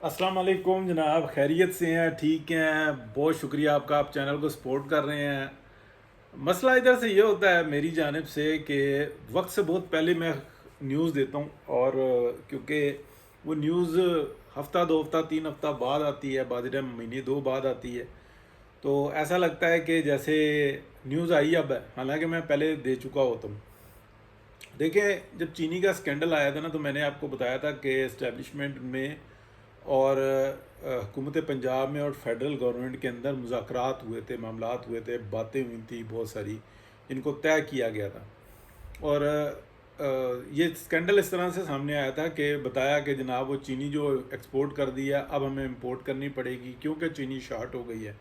السلام علیکم جناب، خیریت سے ہیں؟ ٹھیک ہیں؟ بہت شکریہ آپ کا، آپ چینل کو سپورٹ کر رہے ہیں۔ مسئلہ ادھر سے یہ ہوتا ہے میری جانب سے کہ وقت سے بہت پہلے میں نیوز دیتا ہوں، اور کیونکہ وہ نیوز ہفتہ دو ہفتہ تین ہفتہ بعد آتی ہے، بعض ٹائم مہینے دو بعد آتی ہے، تو ایسا لگتا ہے کہ جیسے نیوز آئی اب ہے، حالانکہ میں پہلے دے چکا ہوتا ہوں۔ دیکھیں، جب چینی کا اسکینڈل آیا تھا نا، تو میں نے آپ کو بتایا تھا کہ اسٹیبلشمنٹ میں اور حکومت پنجاب میں اور فیڈرل گورنمنٹ کے اندر مذاکرات ہوئے تھے، معاملات ہوئے تھے، باتیں ہوئی تھیں بہت ساری، ان کو طے کیا گیا تھا۔ اور یہ اسکینڈل اس طرح سے سامنے آیا تھا کہ بتایا کہ جناب وہ چینی جو ایکسپورٹ کر دی ہے اب ہمیں امپورٹ کرنی پڑے گی کیونکہ چینی شارٹ ہو گئی ہے،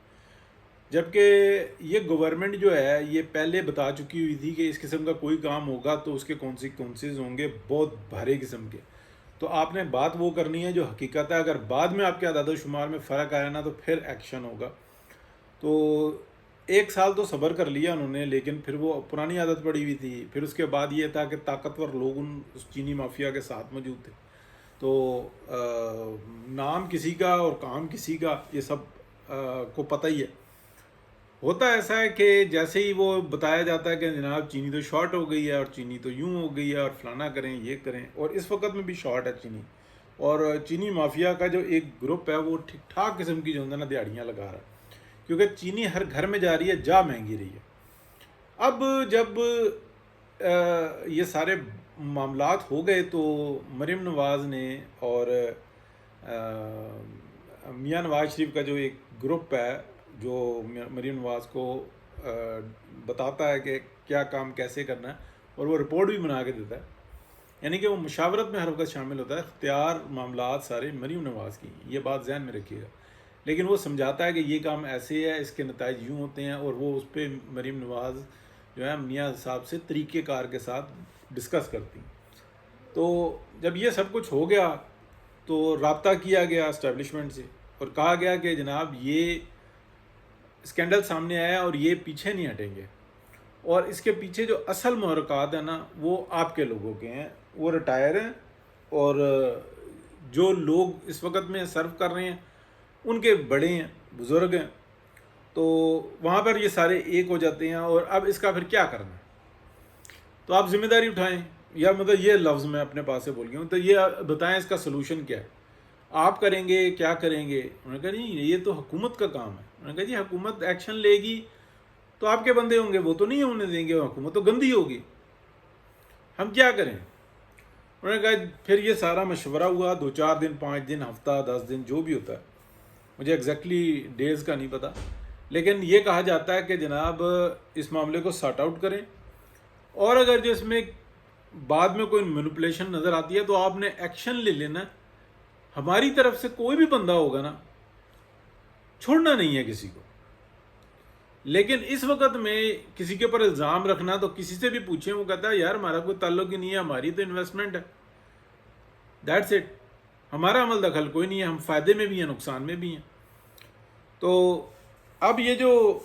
جبکہ یہ گورنمنٹ جو ہے یہ پہلے بتا چکی ہوئی تھی کہ اس قسم کا کوئی کام ہوگا تو اس کے کونسیکوینسز ہوں گے بہت بھارے قسم کے۔ تو آپ نے بات وہ کرنی ہے جو حقیقت ہے، اگر بعد میں آپ کے اعداد و شمار میں فرق آیا نا تو پھر ایکشن ہوگا۔ تو ایک سال تو صبر کر لیا انہوں نے، لیکن پھر وہ پرانی عادت پڑی ہوئی تھی۔ پھر اس کے بعد یہ تھا کہ طاقتور لوگ اس چینی مافیا کے ساتھ موجود تھے، تو نام کسی کا اور کام کسی کا، یہ سب کو پتہ ہی ہے۔ ہوتا ایسا ہے کہ جیسے ہی وہ بتایا جاتا ہے کہ جناب چینی تو شارٹ ہو گئی ہے، اور چینی تو یوں ہو گئی ہے، اور فلانا کریں یہ کریں، اور اس وقت میں بھی شارٹ ہے چینی، اور چینی مافیا کا جو ایک گروپ ہے وہ ٹھیک ٹھاک قسم کی جو ہے نا دیہڑیاں لگا رہا ہے، کیونکہ چینی ہر گھر میں جا رہی ہے، جا مہنگی رہی ہے۔ اب جب یہ سارے معاملات ہو گئے تو مریم نواز نے اور میاں نواز شریف کا جو ایک گروپ ہے جو مریم نواز کو بتاتا ہے کہ کیا کام کیسے کرنا ہے، اور وہ رپورٹ بھی بنا کے دیتا ہے، یعنی کہ وہ مشاورت میں ہر وقت شامل ہوتا ہے، اختیار معاملات سارے مریم نواز کی، یہ بات ذہن میں رکھیے گا۔ لیکن وہ سمجھاتا ہے کہ یہ کام ایسے ہے، اس کے نتائج یوں ہوتے ہیں، اور وہ اس پہ مریم نواز جو ہے میاں صاحب سے طریقہ کار کے ساتھ ڈسکس کرتی ہیں۔ تو جب یہ سب کچھ ہو گیا تو رابطہ کیا گیا اسٹیبلشمنٹ سے، اور کہا گیا کہ جناب یہ اسکینڈل سامنے آیا اور یہ پیچھے نہیں ہٹیں گے، اور اس کے پیچھے جو اصل محرکات ہیں نا وہ آپ کے لوگوں کے ہیں، وہ ریٹائر ہیں، اور جو لوگ اس وقت میں سرو کر رہے ہیں ان کے بڑے ہیں، بزرگ ہیں، تو وہاں پر یہ سارے ایک ہو جاتے ہیں، اور اب اس کا پھر کیا کرنا ہے؟ تو آپ ذمہ داری اٹھائیں، یا مطلب یہ لفظ میں اپنے پاس سے بول گیا ہوں، تو یہ بتائیں اس کا سلوشن کیا ہے، آپ کریں گے کیا کریں گے؟ انہوں نے کہا نہیں یہ تو حکومت کا کام ہے۔ انہوں نے کہا جی حکومت ایکشن لے گی تو آپ کے بندے ہوں گے، وہ تو نہیں ہونے دیں گے، حکومت تو گندی ہوگی، ہم کیا کریں؟ انہوں نے کہا پھر یہ سارا مشورہ ہوا، 2 4 دن 5 دن ہفتہ 10 دن جو بھی ہوتا ہے، مجھے ایگزیکٹلی ڈیز کا نہیں پتہ، لیکن یہ کہا جاتا ہے کہ جناب اس معاملے کو سارٹ آؤٹ کریں، اور اگر جو اس میں بعد میں کوئی مینوپولیشن نظر آتی ہے تو آپ نے ایکشن لے لینا۔ ہماری طرف سے کوئی بھی بندہ ہوگا نا، چھوڑنا نہیں ہے کسی کو، لیکن اس وقت میں کسی کے اوپر الزام رکھنا، تو کسی سے بھی پوچھیں وہ کہتا ہے یار ہمارا کوئی تعلق ہی نہیں ہے، ہماری تو انویسٹمنٹ ہے، دیٹس اٹ، ہمارا عمل دخل کوئی نہیں ہے، ہم فائدے میں بھی ہیں نقصان میں بھی ہیں۔ تو اب یہ جو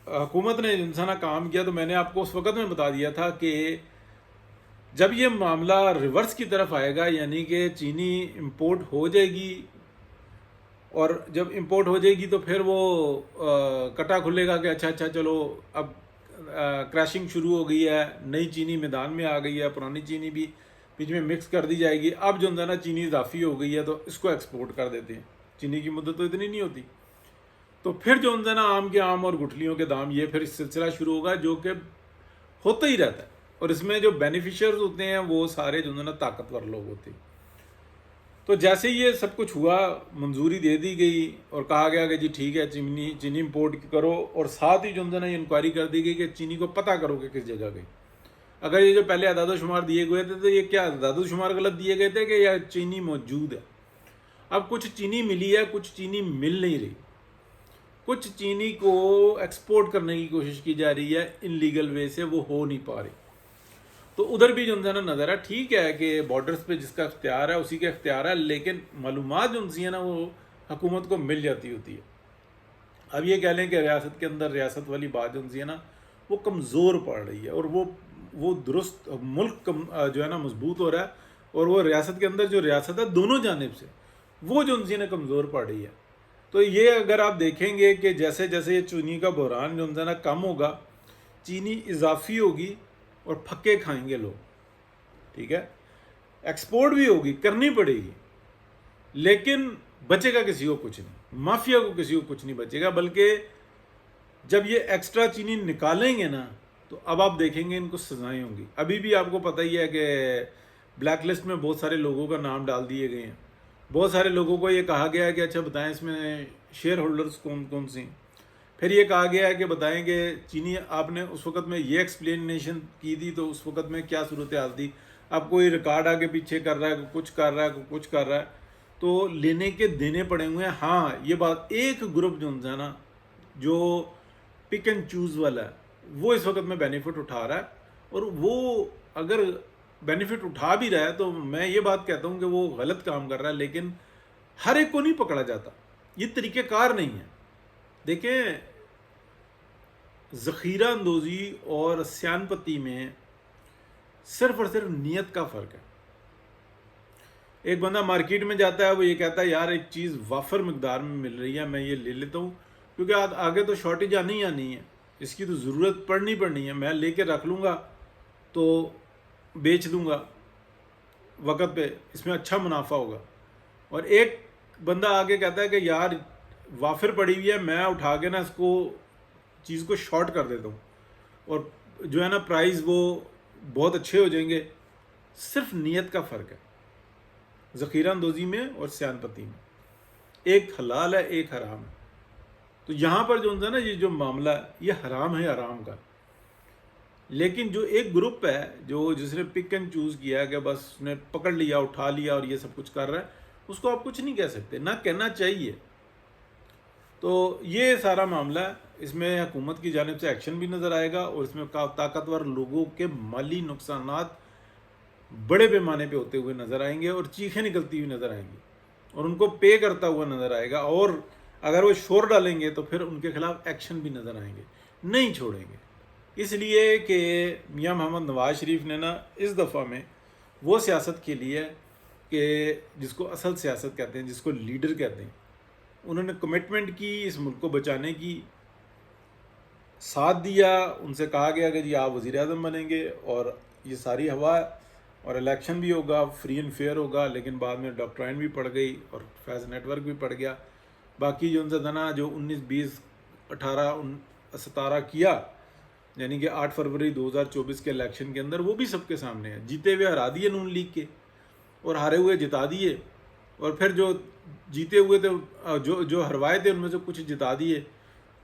حکومت نے انسانہ کام کیا، تو میں نے آپ کو اس وقت میں بتا دیا تھا کہ جب یہ معاملہ ریورس کی طرف آئے گا، یعنی کہ چینی امپورٹ ہو جائے گی، اور جب امپورٹ ہو جائے گی تو پھر وہ کٹا کھلے گا کہ اچھا اچھا چلو اب کریشنگ شروع ہو گئی ہے، نئی چینی میدان میں آ گئی ہے، پرانی چینی بھی بیچ میں مکس کر دی جائے گی، اب جو نا چینی اضافی ہو گئی ہے تو اس کو ایکسپورٹ کر دیتے ہیں، چینی کی مدت تو اتنی نہیں ہوتی، تو پھر جو نا آم کے آم اور گٹھلیوں کے دام، یہ پھر سلسلہ شروع ہوگا جو کہ ہوتا ہی رہتا ہے، اور اس میں جو بینیفیشرز ہوتے ہیں وہ سارے جو نا طاقتور لوگ ہوتے ہیں۔ تو جیسے یہ سب کچھ ہوا، منظوری دے دی گئی اور کہا گیا کہ جی ٹھیک ہے چینی امپورٹ کرو، اور ساتھ ہی جو نا یہ انکوائری کر دی گئی کہ چینی کو پتہ کرو کہ کس جگہ گئی۔ اگر یہ جو پہلے اعداد و شمار دیے گئے تھے تو یہ کیا اعداد و شمار غلط دیے گئے تھے کہ یا چینی موجود ہے؟ اب کچھ چینی ملی ہے، کچھ چینی مل نہیں رہی، کچھ چینی کو ایکسپورٹ کرنے کی کوشش کی جا رہی ہے انلیگل وے سے، وہ ہو نہیں پا رہی، تو ادھر بھی جو نا نظر ہے، ٹھیک ہے کہ بارڈرز پہ جس کا اختیار ہے اسی کا اختیار ہے، لیکن معلومات جو ہے نا وہ حکومت کو مل جاتی ہوتی ہے۔ اب یہ کہہ لیں کہ ریاست کے اندر ریاست والی بات جو ہے نا وہ کمزور پڑ رہی ہے، اور وہ درست ملک جو ہے نا مضبوط ہو رہا ہے، اور وہ ریاست کے اندر جو ریاست ہے دونوں جانب سے وہ جو ان نا کمزور پڑ رہی ہے. تو یہ اگر آپ دیکھیں گے کہ جیسے جیسے یہ چینی کا بحران جو نا کم ہوگا، چینی اضافی ہوگی اور پھکے کھائیں گے لوگ. ٹھیک ہے، ایکسپورٹ بھی ہوگی، کرنی پڑے گی، لیکن بچے گا کسی کو کچھ نہیں. مافیا کو کسی کو کچھ نہیں بچے گا، بلکہ جب یہ ایکسٹرا چینی نکالیں گے نا تو اب آپ دیکھیں گے ان کو سزائیں ہوں گی. ابھی بھی آپ کو پتہ ہی ہے کہ بلیک لسٹ میں بہت سارے لوگوں کا نام ڈال دیے گئے ہیں. بہت سارے لوگوں کو یہ کہا گیا ہے کہ اچھا بتائیں اس میں شیئر ہولڈرز کون کون سی. پھر یہ کہا گیا ہے کہ بتائیں کہ چینی آپ نے اس وقت میں یہ ایکسپلینیشن کی تھی تو اس وقت میں کیا صورتحال تھی. اب کوئی ریکارڈ آگے پیچھے کر رہا ہے، کوئی کچھ کر رہا ہے، کوئی کچھ کر رہا ہے، تو لینے کے دینے پڑے ہوئے ہیں. ہاں یہ بات ایک گروپ جو ہے نا جو پک اینڈ چوز والا ہے وہ اس وقت میں بینیفٹ اٹھا رہا ہے، اور وہ اگر بینیفٹ اٹھا بھی رہا ہے تو میں یہ بات کہتا ہوں کہ وہ غلط کام کر رہا ہے. لیکن ہر ایک کو نہیں پکڑا جاتا، یہ طریقہ کار نہیں ہے. دیکھیں، ذخیرہ اندوزی اور سیان پتی میں صرف اور صرف نیت کا فرق ہے. ایک بندہ مارکیٹ میں جاتا ہے، وہ یہ کہتا ہے یار ایک چیز وافر مقدار میں مل رہی ہے، میں یہ لے لیتا ہوں کیونکہ آگے تو شارٹیج آنی ہی آنی ہے، اس کی تو ضرورت پڑنی ہے، میں لے کے رکھ لوں گا تو بیچ دوں گا وقت پہ، اس میں اچھا منافع ہوگا. اور ایک بندہ آگے کہتا ہے کہ یار وافر پڑی ہوئی ہے، میں اٹھا کے نا اس کو چیز کو شارٹ کر دیتا ہوں اور جو ہے نا پرائز وہ بہت اچھے ہو جائیں گے. صرف نیت کا فرق ہے ذخیرہ اندوزی میں اور سیان پتی میں. ایک حلال ہے، ایک حرام ہے. تو یہاں پر جو ہے نا یہ جو معاملہ ہے یہ حرام ہے حرام کا. لیکن جو ایک گروپ ہے جس نے پک اینڈ چوز کیا کہ بس اس نے پکڑ لیا، اٹھا لیا اور یہ سب کچھ کر رہا ہے، اس کو آپ کچھ نہیں کہہ سکتے، نہ کہنا چاہیے. تو یہ سارا معاملہ ہے. اس میں حکومت کی جانب سے ایکشن بھی نظر آئے گا اور اس میں طاقتور لوگوں کے مالی نقصانات بڑے پیمانے پہ ہوتے ہوئے نظر آئیں گے اور چیخیں نکلتی ہوئی نظر آئیں گی اور ان کو پے کرتا ہوا نظر آئے گا. اور اگر وہ شور ڈالیں گے تو پھر ان کے خلاف ایکشن بھی نظر آئیں گے، نہیں چھوڑیں گے. اس لیے کہ میاں محمد نواز شریف نے نا اس دفعہ میں وہ سیاست کے لیے کہ جس کو اصل سیاست کہتے ہیں، جس کو لیڈر کہتے ہیں، انہوں نے کمٹمنٹ کی اس ملک کو بچانے کی، ساتھ دیا. ان سے کہا گیا کہ جی آپ وزیر اعظم بنیں گے اور یہ ساری ہوا ہے اور الیکشن بھی ہوگا، فری اینڈ فیئر ہوگا. لیکن بعد میں ڈاکٹرائن بھی پڑ گئی اور فیض نیٹ ورک بھی پڑ گیا. باقی جو ان سے تھا جو 19 20 18 17 کیا، یعنی کہ 8 فروری 2024 کے الیکشن کے اندر، وہ بھی سب کے سامنے ہے. جیتے ہوئے ہرا دیے نون لیگ کے اور ہارے ہوئے جتا دیے، اور پھر جو جیتے ہوئے تھے جو ہروائے تھے ان میں سے کچھ جتا دیے،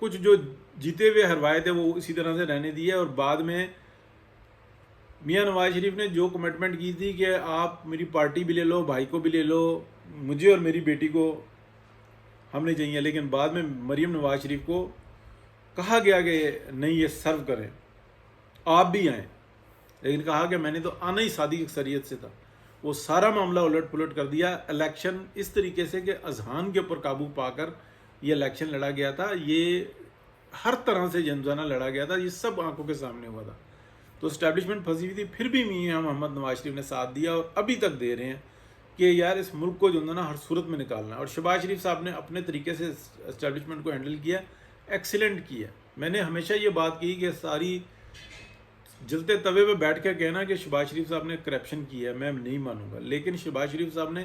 کچھ جو جیتے ہوئے ہروائے تھے وہ اسی طرح سے رہنے دیے. اور بعد میں میاں نواز شریف نے جو کمٹمنٹ کی تھی کہ آپ میری پارٹی بھی لے لو، بھائی کو بھی لے لو، مجھے اور میری بیٹی کو ہم نہیں چاہیے، لیکن بعد میں مریم نواز شریف کو کہا گیا کہ نہیں یہ سرو کریں، آپ بھی آئیں. لیکن کہا کہ میں نے تو آنا ہی سادی اکثریت سے تھا. وہ سارا معاملہ الٹ پلٹ کر دیا. الیکشن اس طریقے سے کہ اذہان کے اوپر قابو پا کر یہ الیکشن لڑا گیا تھا، یہ ہر طرح سے جنزانہ لڑا گیا تھا، یہ سب آنکھوں کے سامنے ہوا تھا. تو اسٹیبلشمنٹ پھنسی ہوئی تھی، پھر بھی میاں محمد نواز شریف نے ساتھ دیا اور ابھی تک دے رہے ہیں کہ یار اس ملک کو جو ہے نا ہر صورت میں نکالنا ہے. اور شہباز شریف صاحب نے اپنے طریقے سے اسٹیبلشمنٹ کو ہینڈل کیا، ایکسیلنٹ کیا. میں نے ہمیشہ یہ بات کی کہ ساری جلتے توے پہ بیٹھ کے کہنا کہ شہباز شریف صاحب نے کرپشن کی ہے، میں نہیں مانوں گا. لیکن شہباز شریف صاحب نے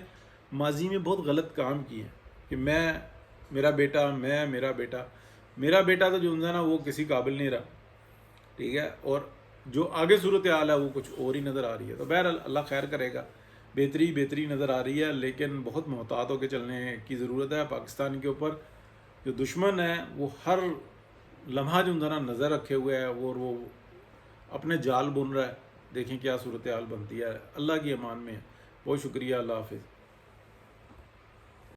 ماضی میں بہت غلط کام کیے ہیں کہ میرا بیٹا تو جو ہے نا وہ کسی قابل نہیں رہا. ٹھیک ہے، اور جو آگے صورتحال ہے وہ کچھ اور ہی نظر آ رہی ہے. تو بہرحال اللہ خیر کرے گا، بہتری نظر آ رہی ہے، لیکن بہت محتاط ہو کے چلنے کی ضرورت ہے. پاکستان کے اوپر جو دشمن ہے وہ ہر لمحہ جو ہے نا نظر رکھے ہوئے ہے اور وہ اپنے جال بن رہا ہے. دیکھیں کیا صورتحال بنتی ہے. اللہ کی امان میں ہے. بہت شکریہ. اللہ حافظ.